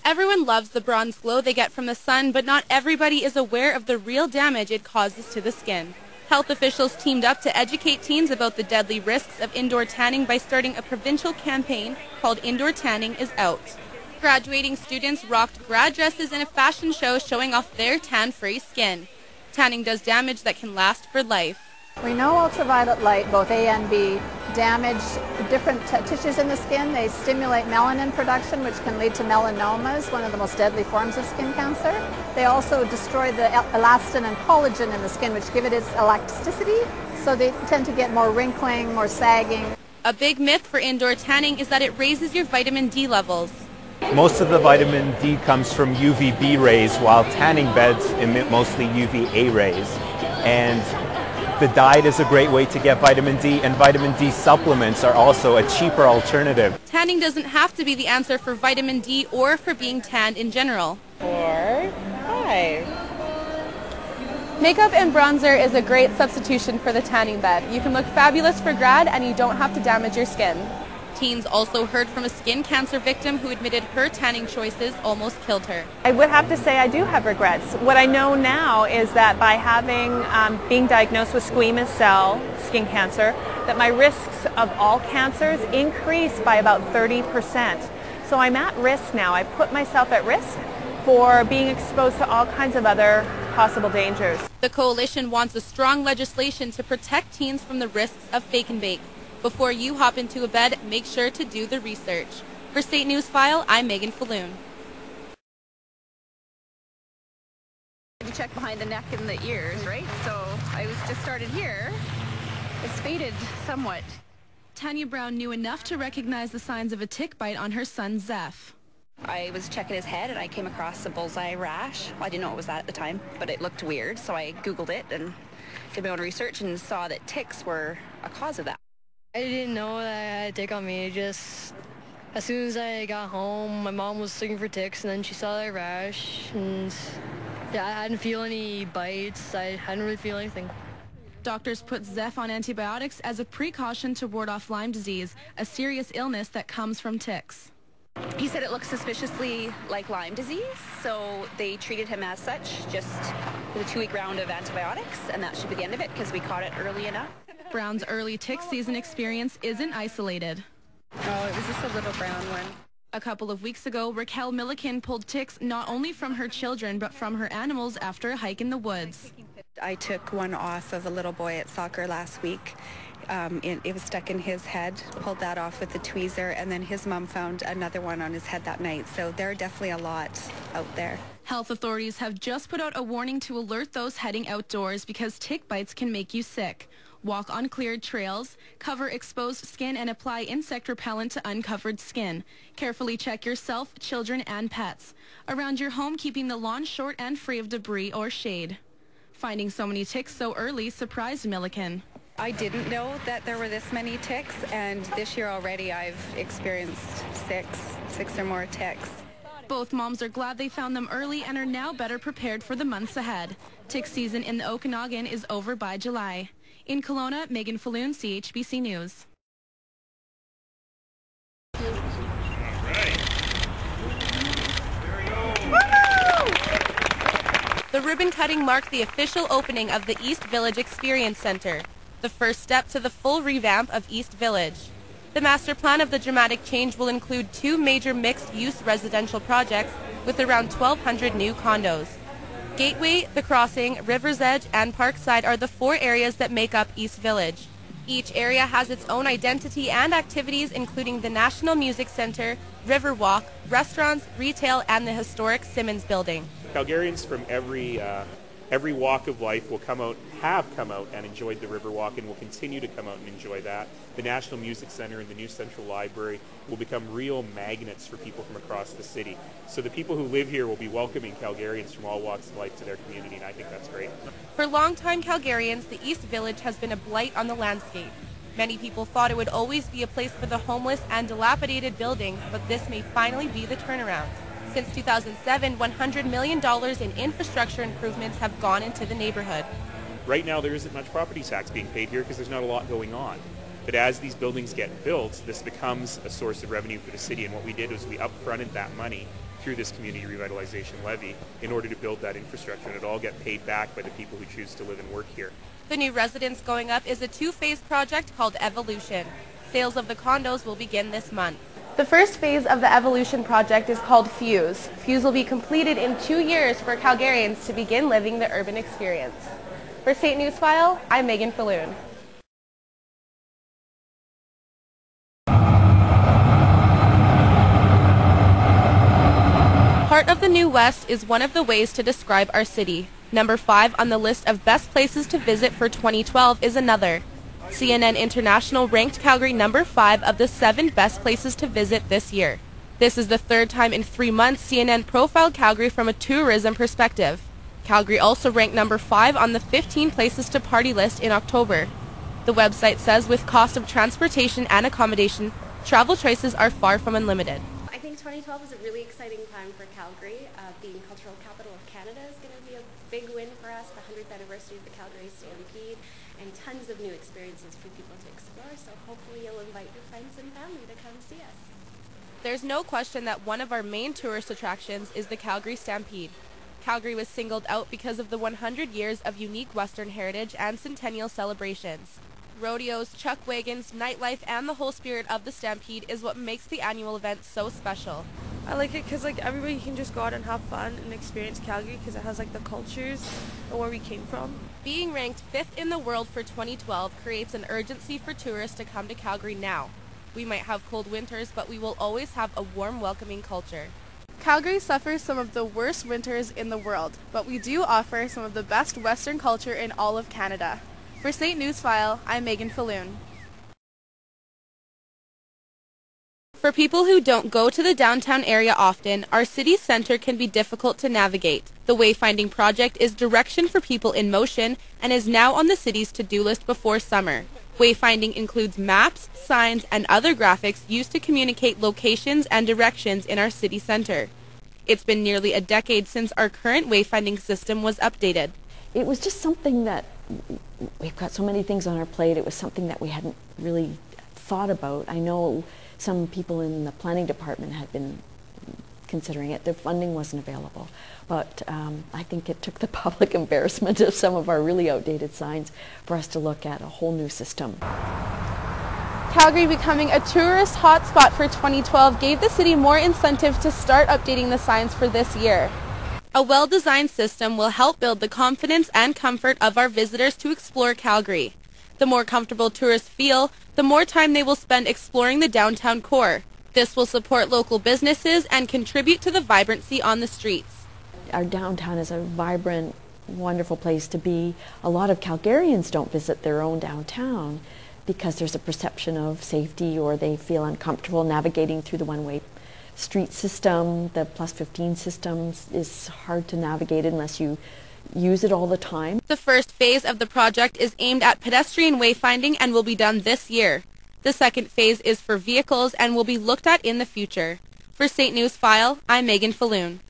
Everyone loves the bronze glow they get from the sun, but not everybody is aware of the real damage it causes to the skin. Health officials teamed up to educate teens about the deadly risks of indoor tanning by starting a provincial campaign called Indoor Tanning is Out. Graduating students rocked grad dresses in a fashion show showing off their tan-free skin. Tanning does damage that can last for life. We know ultraviolet light, both A and B, damage different tissues in the skin. They stimulate melanin production, which can lead to melanomas, one of the most deadly forms of skin cancer. They also destroy the elastin and collagen in the skin, which give it its elasticity, so they tend to get more wrinkling, more sagging. A big myth for indoor tanning is that it raises your vitamin D levels. Most of the vitamin D comes from UVB rays, while tanning beds emit mostly UVA rays. And the diet is a great way to get vitamin D, and vitamin D supplements are also a cheaper alternative. Tanning doesn't have to be the answer for vitamin D or for being tanned in general. 4, 5. Makeup and bronzer is a great substitution for the tanning bed. You can look fabulous for grad and you don't have to damage your skin. Teens also heard from a skin cancer victim who admitted her tanning choices almost killed her. I would have to say I do have regrets. What I know now is that by being diagnosed with squamous cell skin cancer, that my risks of all cancers increased by about 30%. So I'm at risk now. I put myself at risk for being exposed to all kinds of other possible dangers. The coalition wants a strong legislation to protect teens from the risks of fake and bake. Before you hop into a bed, make sure to do the research. For State News File, I'm Megan Falloon. You check behind the neck and the ears, right? So I was just started here. It's faded somewhat. Tanya Brown knew enough to recognize the signs of a tick bite on her son, Zeph. I was checking his head and I came across a bullseye rash. Well, I didn't know what was that at the time, but it looked weird. So I Googled it and did my own research and saw that ticks were a cause of that. I didn't know that I had a tick on me. Just as soon as I got home, my mom was looking for ticks, and then she saw that rash, and yeah, I didn't feel any bites. I hadn't really feel anything. Doctors put Zeph on antibiotics as a precaution to ward off Lyme disease, a serious illness that comes from ticks. He said it looks suspiciously like Lyme disease, so they treated him as such, just with a 2-week round of antibiotics, and that should be the end of it because we caught it early enough. Brown's early tick season experience isn't isolated. Oh, it was just a little brown one. A couple of weeks ago, Raquel Milliken pulled ticks not only from her children but from her animals after a hike in the woods. I took one off of a little boy at soccer last week. It was stuck in his head, pulled that off with the tweezer, and then his mom found another one on his head that night. So there are definitely a lot out there. Health authorities have just put out a warning to alert those heading outdoors because tick bites can make you sick. Walk on cleared trails, cover exposed skin, and apply insect repellent to uncovered skin. Carefully check yourself, children, and pets. Around your home, keeping the lawn short and free of debris or shade. Finding so many ticks so early surprised Milliken. I didn't know that there were this many ticks, and this year already I've experienced six or more ticks. Both moms are glad they found them early and are now better prepared for the months ahead. Tick season in the Okanagan is over by July. In Kelowna, Megan Falloon, CHBC News. The ribbon cutting marked the official opening of the East Village Experience Center, the first step to the full revamp of East Village. The master plan of the dramatic change will include 2 major mixed-use residential projects with around 1,200 new condos. Gateway, The Crossing, River's Edge, and Parkside are the 4 areas that make up East Village. Each area has its own identity and activities, including the National Music Center, Riverwalk, restaurants, retail, and the historic Simmons Building. Calgarians from every walk of life will have come out and enjoyed the Riverwalk and will continue to come out and enjoy that. The National Music Center and the new Central Library will become real magnets for people from across the city. So the people who live here will be welcoming Calgarians from all walks of life to their community, and I think that's great. For longtime Calgarians, the East Village has been a blight on the landscape. Many people thought it would always be a place for the homeless and dilapidated buildings, but this may finally be the turnaround. Since 2007, $100 million in infrastructure improvements have gone into the neighborhood. Right now there isn't much property tax being paid here because there's not a lot going on. But as these buildings get built, this becomes a source of revenue for the city, and what we did was we upfronted that money through this community revitalization levy in order to build that infrastructure, and it'll all get paid back by the people who choose to live and work here. The new residence going up is a two-phase project called Evolution. Sales of the condos will begin this month. The first phase of the Evolution project is called Fuse. Fuse will be completed in 2 years for Calgarians to begin living the urban experience. For St. Newsfile, I'm Megan Falloon. Heart of the New West is one of the ways to describe our city. Number 5 on the list of best places to visit for 2012 is another. CNN International ranked Calgary number 5 of the 7 best places to visit this year. This is the third time in 3 months CNN profiled Calgary from a tourism perspective. Calgary also ranked number 5 on the 15 places to party list in October. The website says with cost of transportation and accommodation, travel choices are far from unlimited. I think 2012 is a really exciting time for Calgary. Being Cultural Capital of Canada is going to be a big win for us, the 100th anniversary of the Calgary Stampede, and tons of new experiences for people to explore, so hopefully you'll invite your friends and family to come see us. There's no question that one of our main tourist attractions is the Calgary Stampede. Calgary was singled out because of the 100 years of unique Western heritage and centennial celebrations. Rodeos, chuck wagons, nightlife, and the whole spirit of the Stampede is what makes the annual event so special. I like it because everybody can just go out and have fun and experience Calgary because it has the cultures and where we came from. Being ranked 5th in the world for 2012 creates an urgency for tourists to come to Calgary now. We might have cold winters, but we will always have a warm, welcoming culture. Calgary suffers some of the worst winters in the world, but we do offer some of the best Western culture in all of Canada. For St. Newsfile, I'm Megan Falloon. For people who don't go to the downtown area often, our city center can be difficult to navigate. The Wayfinding project is direction for people in motion and is now on the city's to-do list before summer. Wayfinding includes maps, signs, and other graphics used to communicate locations and directions in our city center. It's been nearly a decade since our current wayfinding system was updated. It was just something that we've got so many things on our plate. It was something that we hadn't really thought about. I know some people in the planning department had been considering it. The funding wasn't available. But I think it took the public embarrassment of some of our really outdated signs for us to look at a whole new system. Calgary becoming a tourist hotspot for 2012 gave the city more incentive to start updating the signs for this year. A well-designed system will help build the confidence and comfort of our visitors to explore Calgary. The more comfortable tourists feel, the more time they will spend exploring the downtown core. This will support local businesses and contribute to the vibrancy on the streets. Our downtown is a vibrant, wonderful place to be. A lot of Calgarians don't visit their own downtown because there's a perception of safety or they feel uncomfortable navigating through the one-way street system. The plus 15 system is hard to navigate unless you use it all the time. The first phase of the project is aimed at pedestrian wayfinding and will be done this year. The second phase is for vehicles and will be looked at in the future. For St. Newsfile, I'm Megan Falloon.